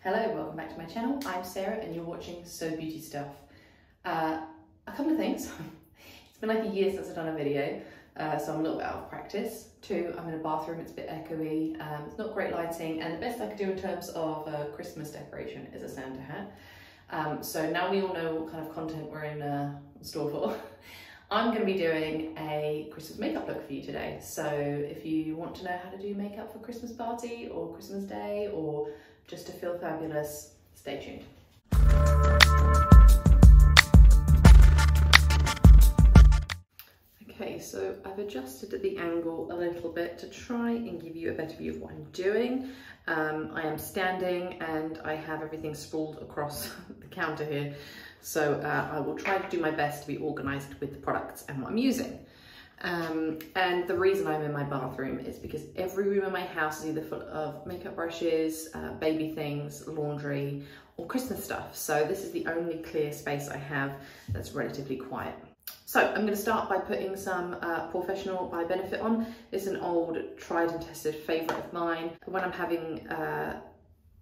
Hello, welcome back to my channel. I'm Sarah and you're watching SoBeautyStuff. A couple of things. It's been like a year since I've done a video, so I'm a little bit out of practice. Two, I'm in a bathroom, it's a bit echoey, it's not great lighting, and the best I could do in terms of Christmas decoration is a Santa hat. So now we all know what kind of content we're in store for. I'm going to be doing a Christmas makeup look for you today. So if you want to know how to do makeup for Christmas party or Christmas day or just to feel fabulous, stay tuned. Okay, so I've adjusted the angle a little bit to try and give you a better view of what I'm doing. I am standing and I have everything sprawled across the counter here. So I will try to do my best to be organised with the products and what I'm using. And the reason I'm in my bathroom is because every room in my house is either full of makeup brushes, baby things, laundry, or Christmas stuff. So this is the only clear space I have that's relatively quiet. So I'm going to start by putting some Porefessional Eye Benefit on. It's an old tried and tested favourite of mine. When I'm having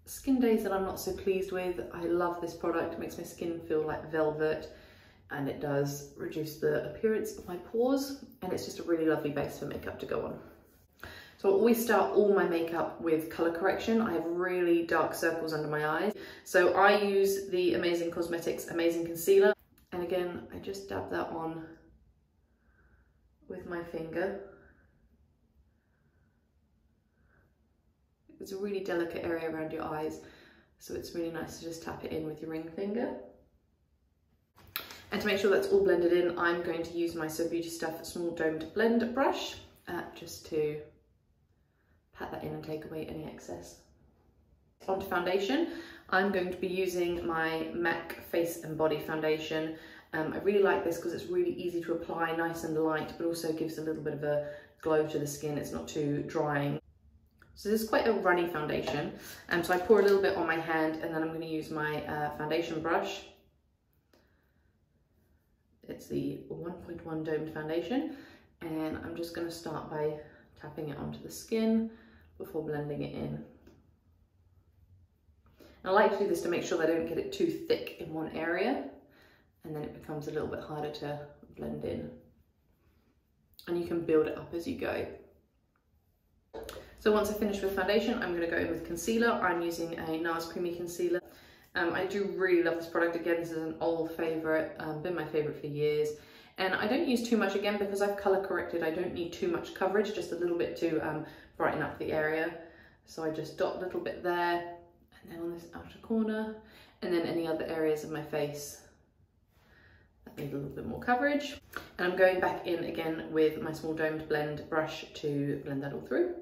skin days that I'm not so pleased with, I love this product. It makes my skin feel like velvet and it does reduce the appearance of my pores, and it's just a really lovely base for makeup to go on. So I always start all my makeup with colour correction. I have really dark circles under my eyes. So I use the Amazing Cosmetics Amazing Concealer. And again, I just dab that on with my finger. It's a really delicate area around your eyes, so it's really nice to just tap it in with your ring finger. And to make sure that's all blended in, I'm going to use my SoBeautyStuff Small Domed Blend brush just to pat that in and take away any excess. Onto foundation, I'm going to be using my MAC Face and Body Foundation. I really like this because it's really easy to apply, nice and light, but also gives a little bit of a glow to the skin. It's not too drying. So this is quite a runny foundation. So I pour a little bit on my hand and then I'm going to use my foundation brush. It's the 1.1 domed foundation, and I'm just going to start by tapping it onto the skin before blending it in. And I like to do this to make sure that I don't get it too thick in one area, and then it becomes a little bit harder to blend in. And you can build it up as you go. So once I finish with foundation, I'm going to go in with concealer. I'm using a NARS Creamy Concealer. I do really love this product. Again, this is an old favourite, been my favourite for years. And I don't use too much again because I've colour corrected. I don't need too much coverage, just a little bit to brighten up the area. So I just dot a little bit there, and then on this outer corner, and then any other areas of my face that need a little bit more coverage. And I'm going back in again with my small domed blend brush to blend that all through.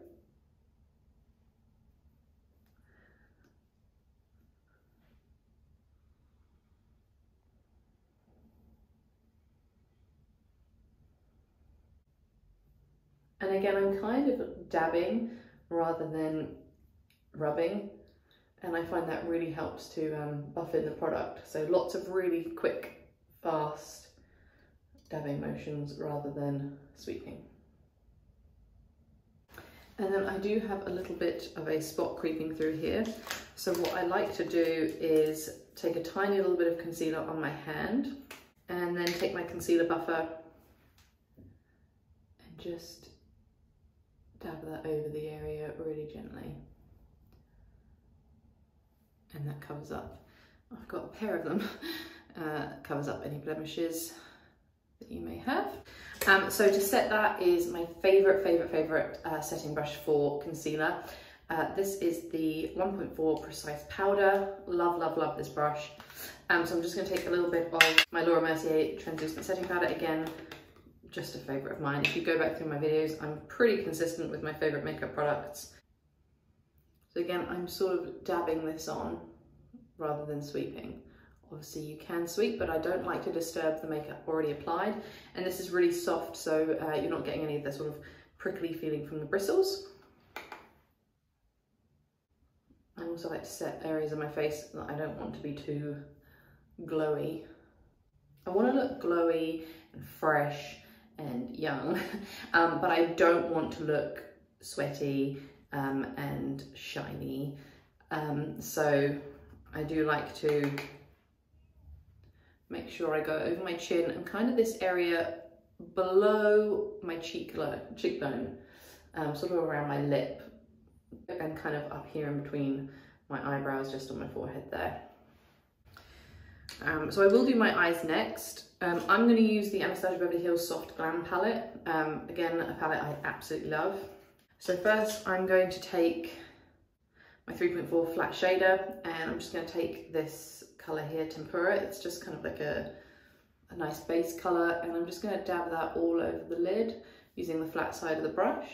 And again, I'm kind of dabbing rather than rubbing, and I find that really helps to buff in the product. So lots of really quick, fast dabbing motions rather than sweeping. And then I do have a little bit of a spot creeping through here. So what I like to do is take a tiny little bit of concealer on my hand and then take my concealer buffer and just dab that over the area really gently, and that covers up. I've got a pair of them. Covers up any blemishes that you may have. So to set that is my favourite setting brush for concealer. This is the 1.4 Precise Powder. Love this brush. So I'm just going to take a little bit of my Laura Mercier Translucent Setting Powder. Again, just a favourite of mine. If you go back through my videos, I'm pretty consistent with my favourite makeup products. So again, I'm sort of dabbing this on rather than sweeping. Obviously you can sweep, but I don't like to disturb the makeup already applied. And this is really soft, so you're not getting any of the sort of prickly feeling from the bristles. I also like to set areas of my face that I don't want to be too glowy. I want to look glowy and fresh and young, but I don't want to look sweaty and shiny. So I do like to make sure I go over my chin and kind of this area below my cheekbone, sort of around my lip, and kind of up here in between my eyebrows, just on my forehead there. So I will do my eyes next. I'm going to use the Anastasia Beverly Hills Soft Glam palette. Again, a palette I absolutely love. So first I'm going to take my 3.4 flat shader, and I'm just going to take this colour here, Tempura. It's just kind of like a nice base colour, and I'm just going to dab that all over the lid using the flat side of the brush.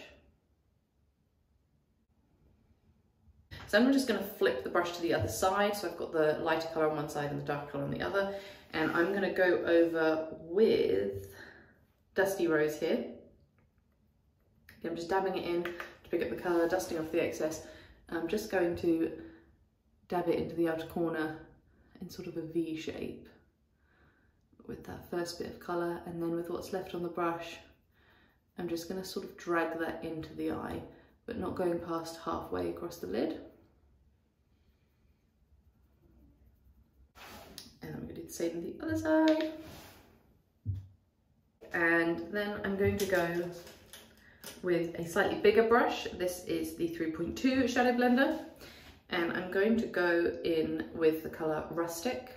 So I'm just going to flip the brush to the other side. So I've got the lighter colour on one side and the darker colour on the other. And I'm going to go over with Dusty Rose here. I'm just dabbing it in to pick up the colour, dusting off the excess. I'm just going to dab it into the outer corner in sort of a V shape with that first bit of colour, and then with what's left on the brush, I'm just going to sort of drag that into the eye, but not going past halfway across the lid. And I'm going to do the same on the other side. And then I'm going to go with a slightly bigger brush. This is the 3.2 shadow blender, and I'm going to go in with the colour Rustic.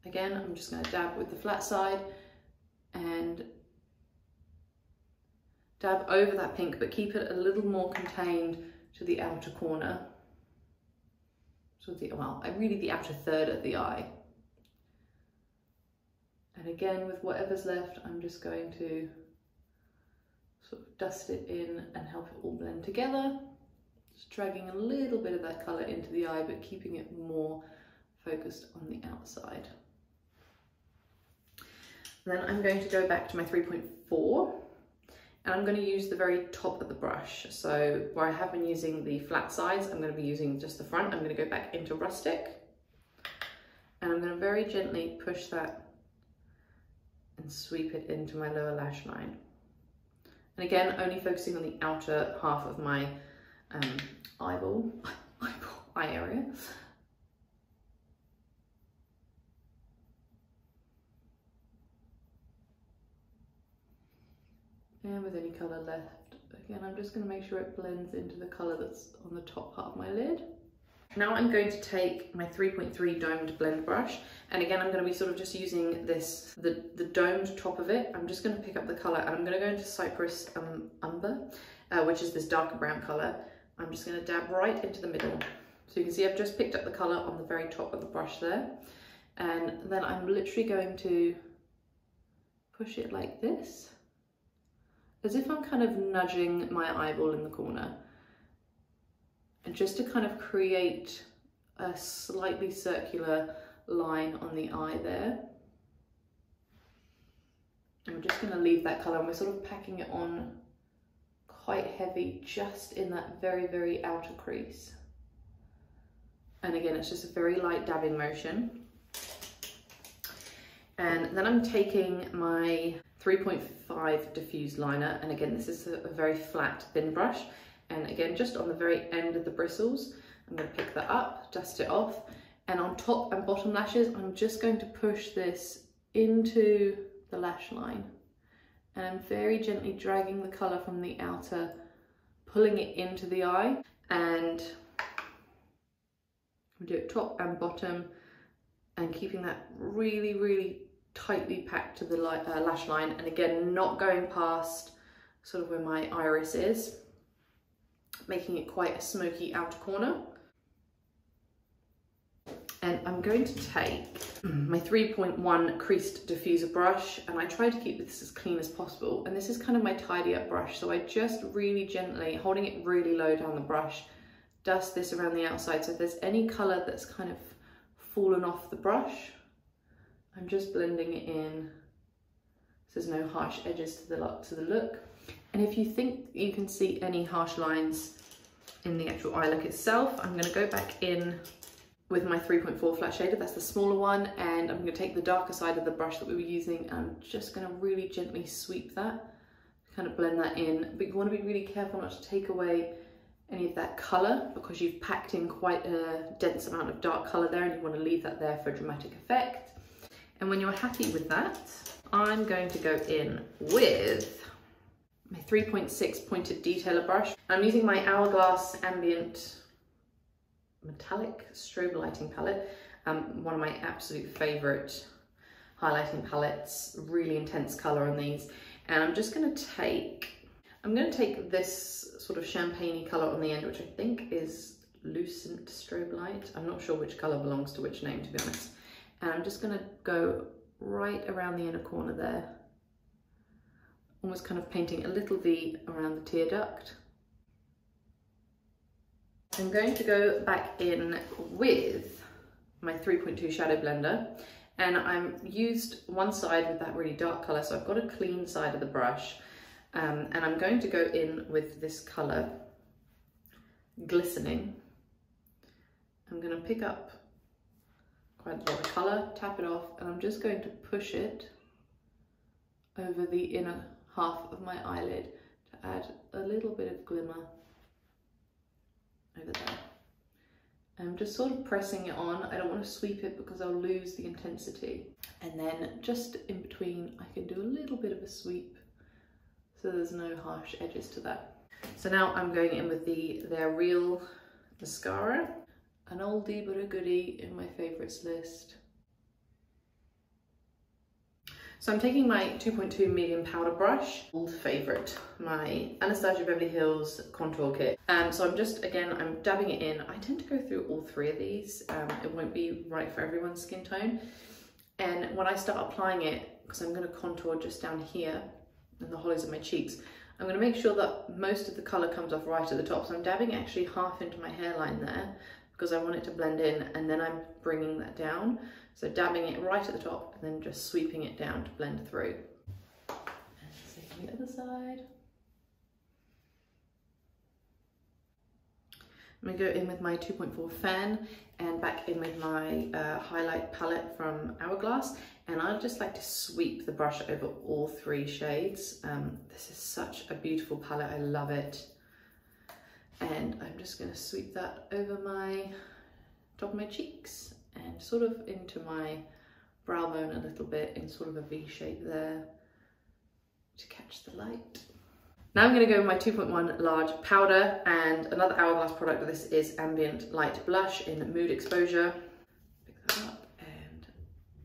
Again, I'm just going to dab with the flat side and dab over that pink, but keep it a little more contained to the outer corner. So really the outer third of the eye. And again, with whatever's left, I'm just going to sort of dust it in and help it all blend together. Just dragging a little bit of that colour into the eye, but keeping it more focused on the outside. Then I'm going to go back to my 3.4, and I'm going to use the very top of the brush. So where I have been using the flat sides, I'm going to be using just the front. I'm going to go back into Rustic, and I'm going to very gently push that and sweep it into my lower lash line. And again, only focusing on the outer half of my eye area. And with any colour left, again, I'm just going to make sure it blends into the colour that's on the top part of my lid. Now I'm going to take my 3.3 domed blend brush, and again, I'm going to be sort of just using this, the domed top of it. I'm just going to pick up the colour, and I'm going to go into Cypress Umber, which is this darker brown colour. I'm just going to dab right into the middle. So you can see I've just picked up the colour on the very top of the brush there, and then I'm literally going to push it like this, as if I'm kind of nudging my eyeball in the corner, and just to kind of create a slightly circular line on the eye there. I'm just going to leave that colour, and we're sort of packing it on quite heavy just in that very, very outer crease. And again, it's just a very light dabbing motion. And then I'm taking my 3.5 diffused liner, and again, this is a very flat, thin brush. And again, just on the very end of the bristles, I'm going to pick that up, dust it off, and on top and bottom lashes, I'm just going to push this into the lash line. And I'm very gently dragging the colour from the outer, pulling it into the eye, and we'll do it top and bottom, and keeping that really, really tightly packed to the lash line, and again, not going past sort of where my iris is, making it quite a smoky outer corner. And I'm going to take my 3.1 creased diffuser brush, and I try to keep this as clean as possible, and this is kind of my tidy up brush, so I just really gently, holding it really low down the brush, dust this around the outside. So if there's any colour that's kind of fallen off the brush, I'm just blending it in so there's no harsh edges to the look. And if you think you can see any harsh lines in the actual eye look itself, I'm going to go back in with my 3.4 flat shader, that's the smaller one, and I'm going to take the darker side of the brush that we were using, and I'm just going to really gently sweep that, kind of blend that in. But you want to be really careful not to take away any of that colour, because you've packed in quite a dense amount of dark colour there and you want to leave that there for dramatic effect. And when you're happy with that, I'm going to go in with my 3.6 pointed detailer brush. I'm using my Hourglass Ambient Metallic Strobe Lighting palette, one of my absolute favourite highlighting palettes, really intense colour on these. And I'm just going to take this sort of champagne-y colour on the end, which I think is Lucent Strobe Light. I'm not sure which colour belongs to which name, to be honest. And I'm just going to go right around the inner corner there, almost kind of painting a little V around the tear duct. I'm going to go back in with my 3.2 shadow blender, and I'm used one side with that really dark colour, so I've got a clean side of the brush, and I'm going to go in with this colour, Glistening. I'm going to pick up quite a lot of colour, tap it off, and I'm just going to push it over the inner half of my eyelid to add a little bit of glimmer over there. I'm just sort of pressing it on. I don't want to sweep it because I'll lose the intensity. And then just in between, I can do a little bit of a sweep so there's no harsh edges to that. So now I'm going in with their Real mascara, an oldie but a goodie in my favourites list. So I'm taking my 2.2 medium powder brush, old favourite, my Anastasia Beverly Hills contour kit. So I'm just, again, I'm dabbing it in. I tend to go through all three of these. It won't be right for everyone's skin tone. And when I start applying it, because I'm going to contour just down here in the hollows of my cheeks, I'm going to make sure that most of the colour comes off right at the top. So I'm dabbing actually half into my hairline there, because I want it to blend in, and then I'm bringing that down. So dabbing it right at the top and then just sweeping it down to blend through. And same the other side. I'm going to go in with my 2.4 fan and back in with my highlight palette from Hourglass, and I just like to sweep the brush over all three shades. This is such a beautiful palette, I love it. And I'm just going to sweep that over my top of my cheeks and sort of into my brow bone a little bit in sort of a V shape there to catch the light. Now I'm going to go with my 2.1 large powder and another Hourglass product. This is Ambient Light Blush in Mood Exposure. Pick that up and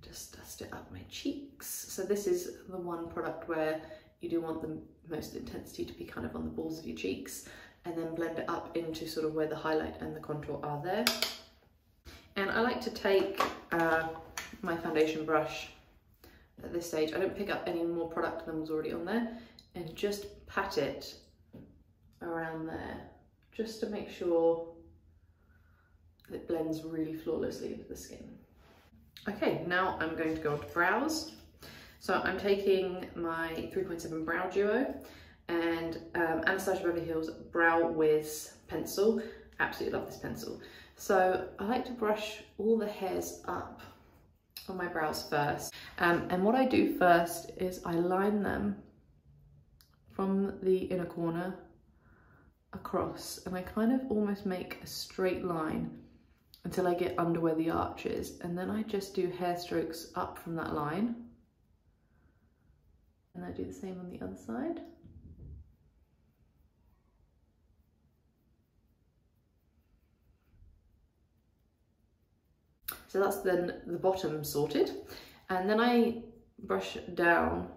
just dust it up my cheeks. So this is the one product where you do want the most intensity to be kind of on the balls of your cheeks, and then blend it up into sort of where the highlight and the contour are there. And I like to take my foundation brush at this stage. I don't pick up any more product than was already on there, and just pat it around there, just to make sure that it blends really flawlessly into the skin. Okay, now I'm going to go on to brows. So I'm taking my 3.7 Brow Duo and Anastasia Beverly Hills Brow Wiz pencil. Absolutely love this pencil. So I like to brush all the hairs up on my brows first. And what I do first is I line them from the inner corner across, and I kind of almost make a straight line until I get under where the arch is. And then I just do hair strokes up from that line. And I do the same on the other side. So that's then the bottom sorted. And then I brush down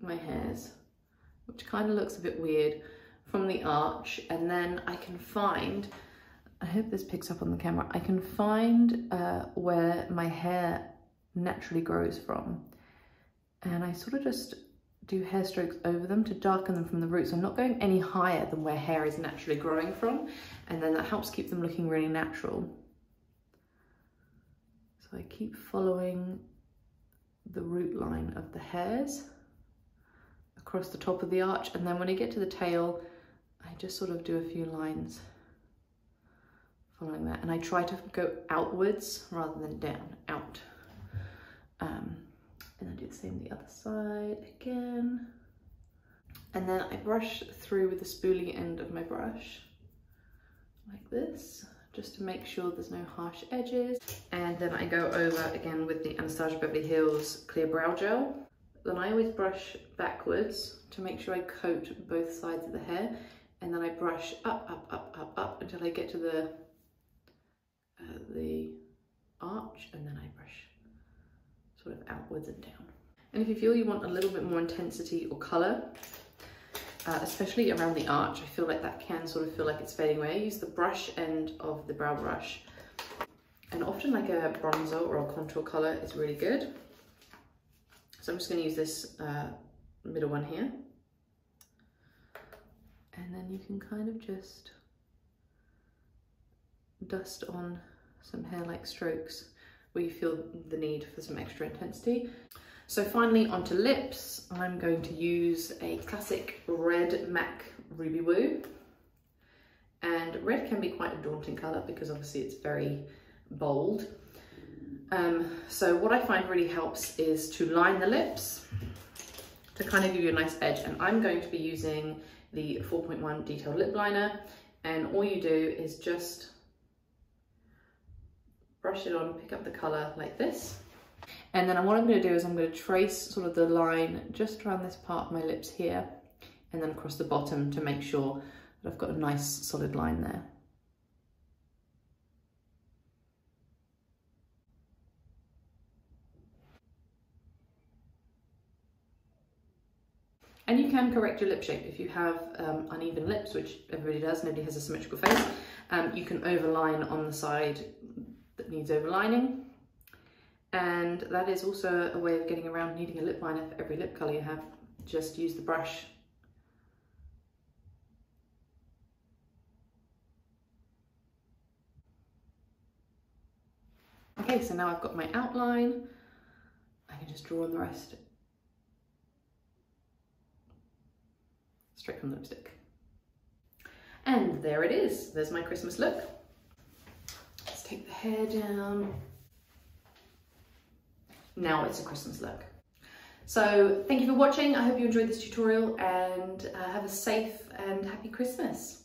my hairs, which kind of looks a bit weird, from the arch. And then I can find, I hope this picks up on the camera, I can find where my hair naturally grows from. And I sort of just do hair strokes over them to darken them from the roots. I'm not going any higher than where hair is naturally growing from. And then that helps keep them looking really natural. So I keep following the root line of the hairs across the top of the arch, and then when I get to the tail, I just sort of do a few lines following that, and I try to go outwards rather than down, out. And I do the same the other side again. And then I brush through with the spoolie end of my brush, like this, just to make sure there's no harsh edges. And then I go over again with the Anastasia Beverly Hills Clear Brow Gel. Then I always brush backwards to make sure I coat both sides of the hair. And then I brush up until I get to the arch, and then I brush sort of outwards and down. And if you feel you want a little bit more intensity or colour, especially around the arch, I feel like that can sort of feel like it's fading away. I use the brush end of the brow brush, and often like a bronzer or a contour colour is really good. So I'm just going to use this middle one here, and then you can kind of just dust on some hair-like strokes where you feel the need for some extra intensity. So finally onto lips, I'm going to use a classic red MAC Ruby Woo. And red can be quite a daunting colour because obviously it's very bold. So what I find really helps is to line the lips to kind of give you a nice edge. And I'm going to be using the 4.1 Detailed Lip Liner. And all you do is just brush it on, pick up the colour like this. And then what I'm going to do is I'm going to trace sort of the line just around this part of my lips here, and then across the bottom to make sure that I've got a nice solid line there. And you can correct your lip shape if you have uneven lips, which everybody does, nobody has a symmetrical face. You can overline on the side that needs overlining. And that is also a way of getting around needing a lip liner for every lip colour you have. Just use the brush. Okay, so now I've got my outline. I can just draw on the rest straight from the lipstick. And there it is. There's my Christmas look. Let's take the hair down. Now it's a Christmas look. So thank you for watching. I hope you enjoyed this tutorial, and have a safe and happy Christmas.